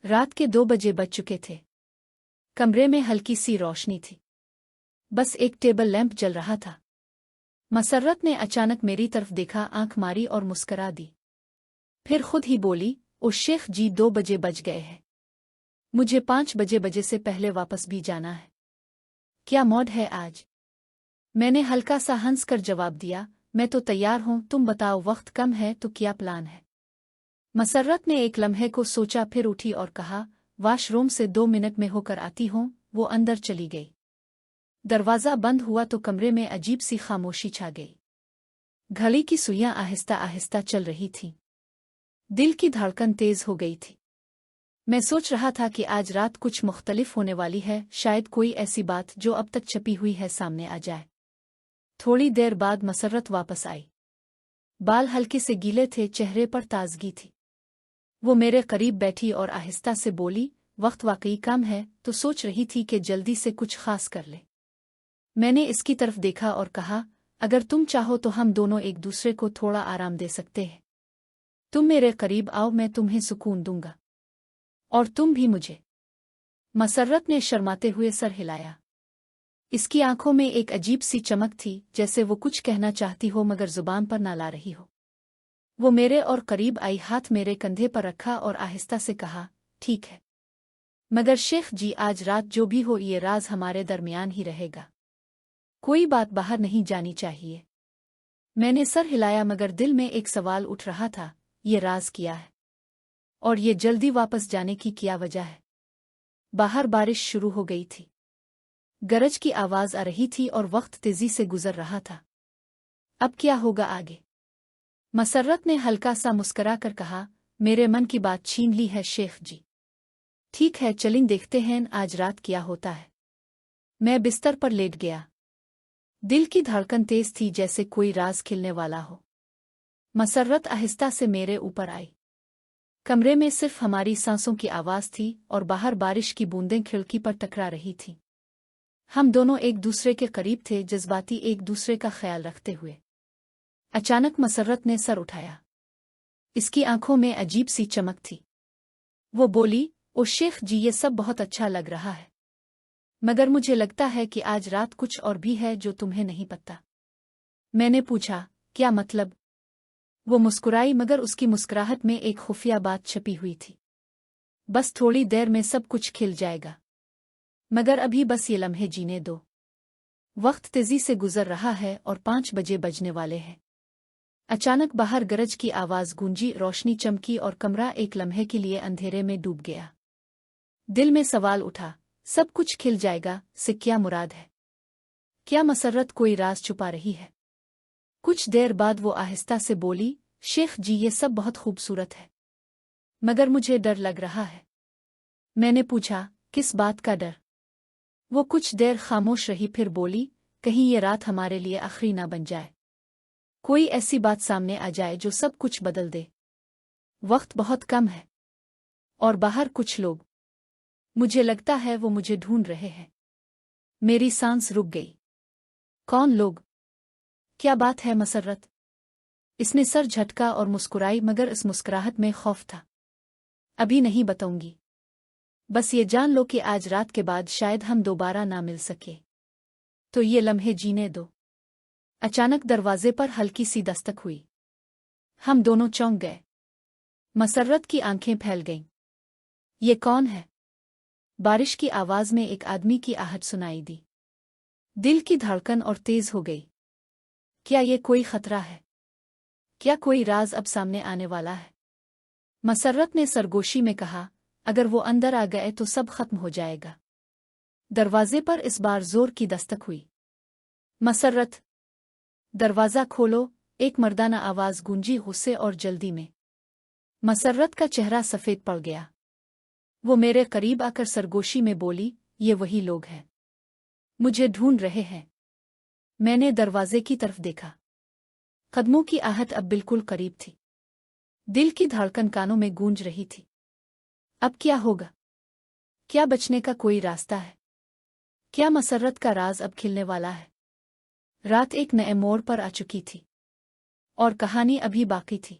रात के 2 बजे बज चुके थे। कमरे में हल्की सी रोशनी थी। बस एक टेबल लैंप जल रहा था। मसर्रत ने अचानक मेरी तरफ देखा, आंख मारी और मुस्करा दी। फिर खुद ही बोली, ओ शेख जी, 2 बजे बज गए हैं। मुझे 5 बजे से पहले वापस भी जाना है। क्या मौड है आज? मैंने हल्का सा हंस कर जवाब दिया, मैं तो तैयार हूं, तुम बताओ, वक्त कम है तो क्या प्लान है? मसर्रत ने एक लम्हे को सोचा, फिर उठी और कहा, वॉशरूम से 2 मिनट में होकर आती हूं। वो अंदर चली गई। दरवाज़ा बंद हुआ तो कमरे में अजीब सी खामोशी छा गई। घड़ी की सुइयां आहिस्ता आहिस्ता चल रही थीं। दिल की धड़कन तेज हो गई थी। मैं सोच रहा था कि आज रात कुछ मुख्तलिफ होने वाली है, शायद कोई ऐसी बात जो अब तक छपी हुई है सामने आ जाए। थोड़ी देर बाद मसर्रत वापस आई। बाल हल्के से गीले थे, चेहरे पर ताजगी थी। वो मेरे करीब बैठी और आहिस्ता से बोली, वक्त वाकई कम है, तो सोच रही थी कि जल्दी से कुछ खास कर ले। मैंने इसकी तरफ देखा और कहा, अगर तुम चाहो तो हम दोनों एक दूसरे को थोड़ा आराम दे सकते हैं। तुम मेरे करीब आओ, मैं तुम्हें सुकून दूंगा। और तुम भी मुझे। मसर्रत ने शर्माते हुए सर हिलाया। इसकी आंखों में एक अजीब सी चमक थी, जैसे वो कुछ कहना चाहती हो मगर जुबान पर ना ला रही हो। वो मेरे और करीब आई, हाथ मेरे कंधे पर रखा और आहिस्ता से कहा, ठीक है, मगर शेख जी, आज रात जो भी हो ये राज हमारे दरमियान ही रहेगा। कोई बात बाहर नहीं जानी चाहिए। मैंने सर हिलाया मगर दिल में एक सवाल उठ रहा था, ये राज किया है? और ये जल्दी वापस जाने की क्या वजह है? बाहर बारिश शुरू हो गई थी। गरज की आवाज आ रही थी और वक्त तेजी से गुजर रहा था। अब क्या होगा आगे? मसर्रत ने हल्का सा मुस्करा कर कहा, मेरे मन की बात छीन ली है शेख जी। ठीक है, चलें, देखते हैं आज रात क्या होता है। मैं बिस्तर पर लेट गया। दिल की धड़कन तेज थी, जैसे कोई राज खिलने वाला हो। मसर्रत आहिस्ता से मेरे ऊपर आई। कमरे में सिर्फ हमारी सांसों की आवाज थी और बाहर बारिश की बूंदें खिड़की पर टकरा रही थीं। हम दोनों एक दूसरे के करीब थे, जज्बाती एक दूसरे का ख्याल रखते हुए। अचानक मसर्रत ने सर उठाया। इसकी आंखों में अजीब सी चमक थी। वो बोली, ओ शेख जी, ये सब बहुत अच्छा लग रहा है, मगर मुझे लगता है कि आज रात कुछ और भी है जो तुम्हें नहीं पता। मैंने पूछा, क्या मतलब? वो मुस्कुराई, मगर उसकी मुस्कुराहट में एक खुफिया बात छपी हुई थी। बस थोड़ी देर में सब कुछ खिल जाएगा, मगर अभी बस ये लम्हे जीने दो। वक्त तेजी से गुजर रहा है और 5 बजे बजने वाले हैं। अचानक बाहर गरज की आवाज गूंजी, रोशनी चमकी और कमरा एक लम्हे के लिए अंधेरे में डूब गया। दिल में सवाल उठा, सब कुछ खिल जाएगा से क्या मुराद है? क्या मसर्रत कोई राज छुपा रही है? कुछ देर बाद वो आहिस्ता से बोली, शेख जी, ये सब बहुत खूबसूरत है, मगर मुझे डर लग रहा है। मैंने पूछा, किस बात का डर? वो कुछ देर खामोश रही, फिर बोली, कहीं ये रात हमारे लिए आखिरी ना बन जाए। कोई ऐसी बात सामने आ जाए जो सब कुछ बदल दे। वक्त बहुत कम है और बाहर कुछ लोग, मुझे लगता है वो मुझे ढूंढ रहे हैं। मेरी सांस रुक गई। कौन लोग? क्या बात है मसर्रत? इसने सर झटका और मुस्कुराई, मगर इस मुस्कुराहट में खौफ था। अभी नहीं बताऊंगी, बस ये जान लो कि आज रात के बाद शायद हम दोबारा ना मिल सके, तो ये लम्हे जीने दो। अचानक दरवाजे पर हल्की सी दस्तक हुई। हम दोनों चौंक गए। मसर्रत की आंखें फैल गईं। ये कौन है? बारिश की आवाज में एक आदमी की आहट सुनाई दी। दिल की धड़कन और तेज हो गई। क्या ये कोई खतरा है? क्या कोई राज अब सामने आने वाला है? मसर्रत ने सरगोशी में कहा, अगर वो अंदर आ गए तो सब खत्म हो जाएगा। दरवाजे पर इस बार जोर की दस्तक हुई। मसर्रत, दरवाजा खोलो, एक मर्दाना आवाज गूंजी, गुस्से और जल्दी में। मसर्रत का चेहरा सफेद पड़ गया। वो मेरे करीब आकर सरगोशी में बोली, ये वही लोग हैं, मुझे ढूंढ रहे हैं। मैंने दरवाजे की तरफ देखा। कदमों की आहट अब बिल्कुल करीब थी। दिल की धड़कन कानों में गूंज रही थी। अब क्या होगा? क्या बचने का कोई रास्ता है? क्या मसर्रत का राज अब खिलने वाला है? रात एक नए मोड़ पर आ चुकी थी और कहानी अभी बाकी थी।